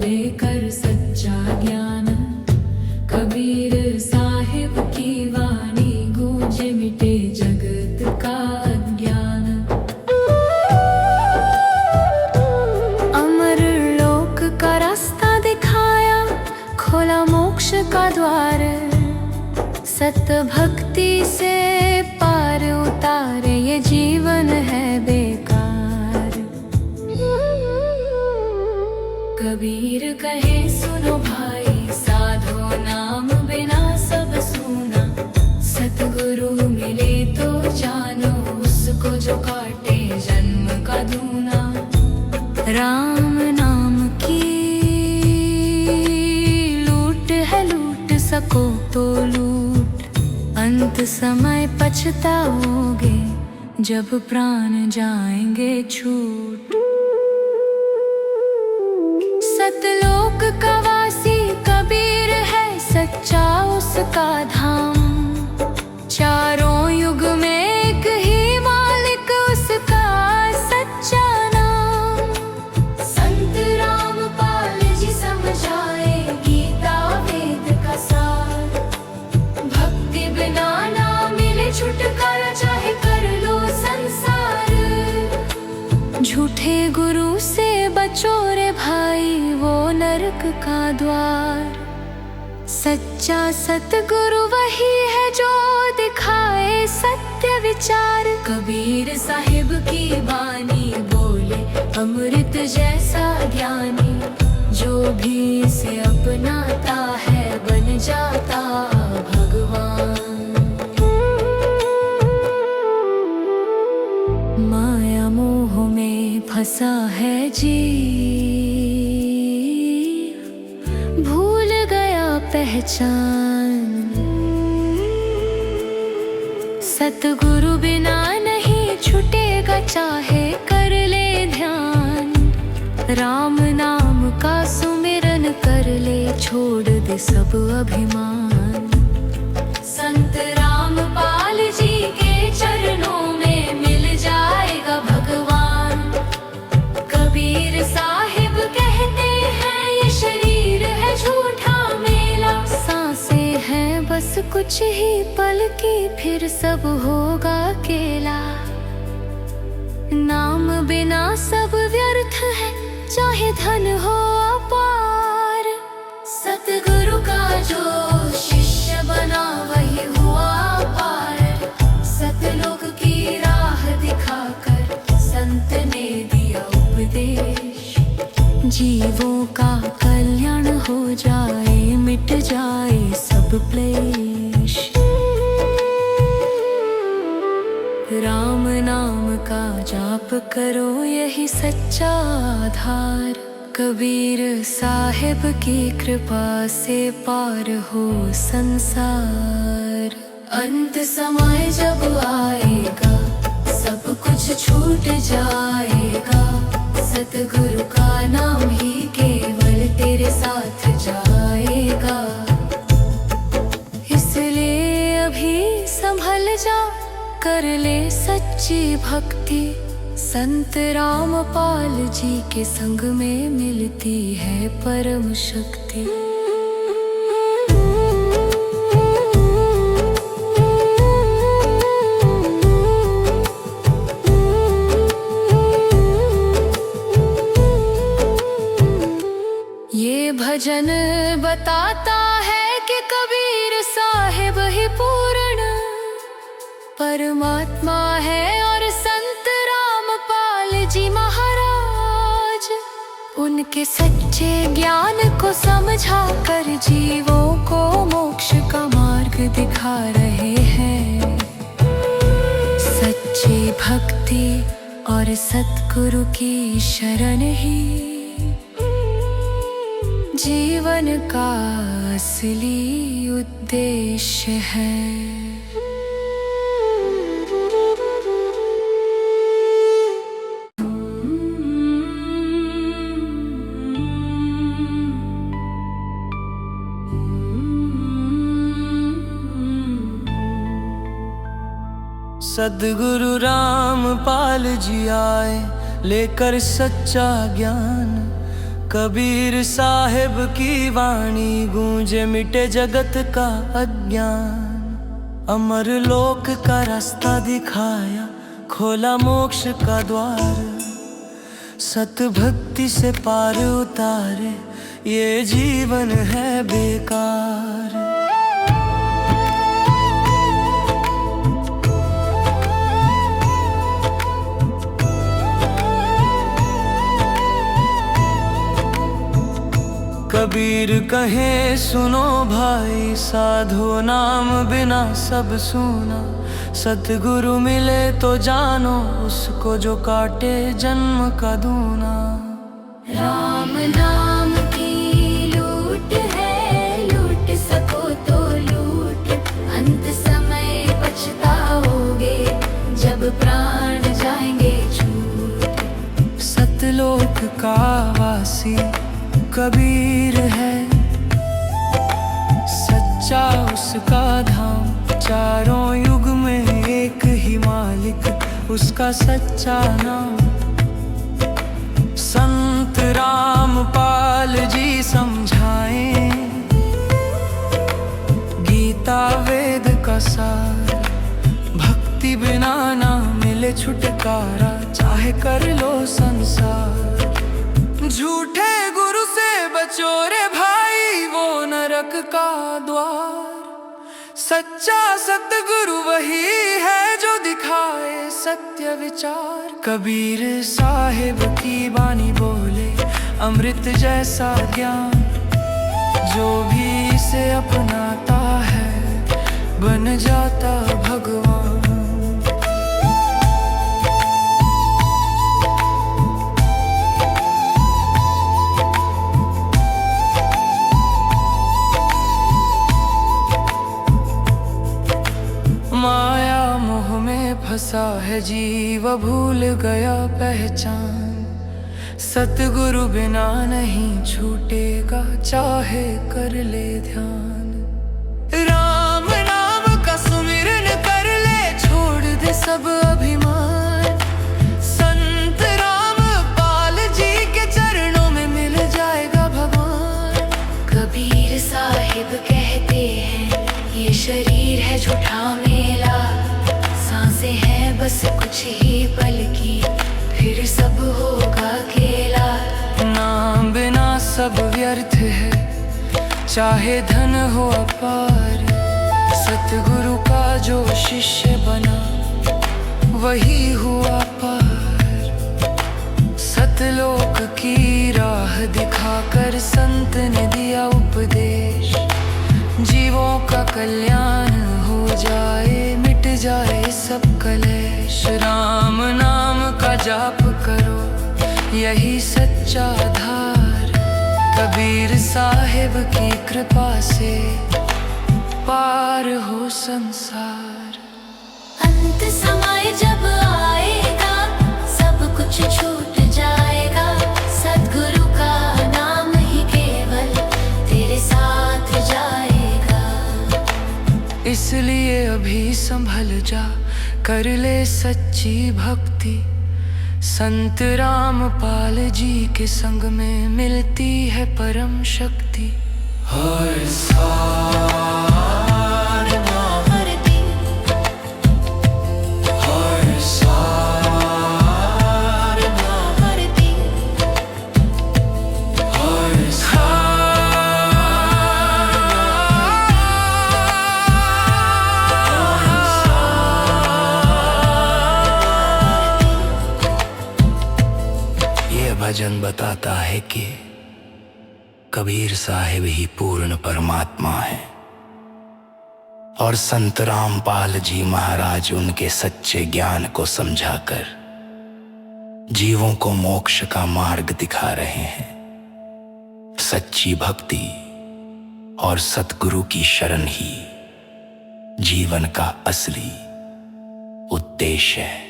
लेकर सच्चा ज्ञान। कबीर साहिब की वाणी गूंजे मिटे जगत का अज्ञान। अमर लोक का रास्ता दिखाया, खोला मोक्ष का द्वार। सत भक्ति से पार उतारे ये जीवन है बेकार। कबीर कहे सुनो भाई, साधो नाम बिना सब सूना। सतगुरु मिले तो जानो, उसको जो काटे जन्म का दूना। राम नाम की लूट है, लूट सको तो लूट। अंत समय पछताओगे, जब प्राण जाएंगे छूट। सतलोक का वासी कबीर है, सच्चा उसका धाम। चारों युग में एक ही मालिक, उसका सच्चा नाम। संत रामपाल जी समझाए गीता वेद का सार। भक्ति बिना ना मिले छुटकारा, चाहे कर लो संसार। झूठे गुरु से बचो रे भाई, वो नरक का द्वार। सच्चा सतगुरु वही है जो दिखाए सत्य विचार। कबीर साहिब की वाणी बोले अमृत जैसा ज्ञानी। जो भी इसे अपनाता है, बन जाता भगवान। माया मोह में फंसा है जीव, भूल गया पहचान। सतगुरु बिना नहीं छूटेगा, चाहे कर ले ध्यान। राम नाम का सुमिरन कर ले, छोड़ दे सब अभिमान। संत रामपाल जी के चरणों में मिल जाएगा भगवान। कबीर साहिब कहते हैं ये शरीर है झूठा मेला। सांसें हैं बस कुछ ही पल की, फिर सब होगा अकेला। नाम बिना सब व्यर्थ है, चाहे धन हो अपार। सतगुरु का जो शिष्य बना, वही हुआ पार। सतलोक की राह दिखाकर संत ने दिया उपदेश। जीवों का कल्याण हो जाए, मिट जाए सब क्लेश। राम नाम का जाप करो, यही सच्चा आधार। कबीर साहिब की कृपा से पार हो संसार। अंत समय जब आएगा, सब कुछ छूट जाएगा। सतगुरु का नाम ही केवल तेरे साथ जाएगा। इसलिए अभी संभल जा, कर ले सच्ची भक्ति। संत रामपाल जी के संग में मिलती है परम शक्ति। ये भजन बताता है कि कबीर साहिब ही पूर्ण परमात्मा है, और संत रामपाल जी महाराज उनके सच्चे ज्ञान को समझा कर जीवों को मोक्ष का मार्ग दिखा रहे हैं। सच्ची भक्ति और सतगुरु की शरण ही जीवन का असली उद्देश्य है। सद्गुरु रामपाल जी आए, लेकर सच्चा ज्ञान। कबीर साहिब की वाणी गूंजे मिटे जगत का अज्ञान। अमर लोक का रास्ता दिखाया, खोला मोक्ष का द्वार। सत भक्ति से पार उतारे, ये जीवन है बेकार। कबीर कहे सुनो भाई, साधु नाम बिना सब सूना। सतगुरु मिले तो जानो, उसको जो काटे जन्म का दूना। राम नाम की लूट है, लूट सको तो लूट। अंत समय पछताओगे, जब प्राण जाएंगे छूट। सतलोक का वासी कबीर है, सच्चा उसका धाम। चारों युग में एक ही मालिक, उसका सच्चा नाम। संत रामपाल जी समझाएं, गीता वेद का सार। भक्ति बिना ना मिले छुटकारा, चाहे कर लो संसार। झूठे गुरु से बचो रे भाई, वो नरक का द्वार। सच्चा सतगुरु वही है, जो दिखाए सत्य विचार। कबीर साहिब की वाणी बोले, अमृत जैसा ज्ञान। जो भी इसे अपनाता है, बन जाता भगवान। माया मोह में फंसा है जीव, भूल गया पहचान। सतगुरु बिना नहीं छूटेगा, चाहे कर ले ध्यान। राम नाम का सुमिरन कर ले, छोड़ दे सब अभिमान। संत रामपाल जी के चरणों में मिल जाएगा भगवान। कबीर साहिब कहते हैं, ये शरीर है झूठा मेला। सांसें हैं बस कुछ ही पल की, फिर सब होगा खेला। नाम बिना सब व्यर्थ है, चाहे धन हो अपार। सतगुरु का जो शिष्य बना, वही हुआ पार। सतलोक की राह दिखाकर संत ने दिया उपदेश। जीवों का कल्याण हो जाए, मिट जाए सब कलेश। राम नाम का जाप करो, यही सच्चा आधार। कबीर साहिब की कृपा से पार हो संसार। अंत समय जब आएगा, सब कुछ छूट जाएगा। सद्गुरु का नाम ही केवल तेरे साथ जाएगा। इसलिए अभी संभल जा, कर ले सच्ची भक्ति। संत रामपाल जी के संग में मिलती है परम शक्ति। हर साल भजन बताता है कि कबीर साहिब ही पूर्ण परमात्मा है, और संत रामपाल जी महाराज उनके सच्चे ज्ञान को समझाकर जीवों को मोक्ष का मार्ग दिखा रहे हैं। सच्ची भक्ति और सतगुरु की शरण ही जीवन का असली उद्देश्य है।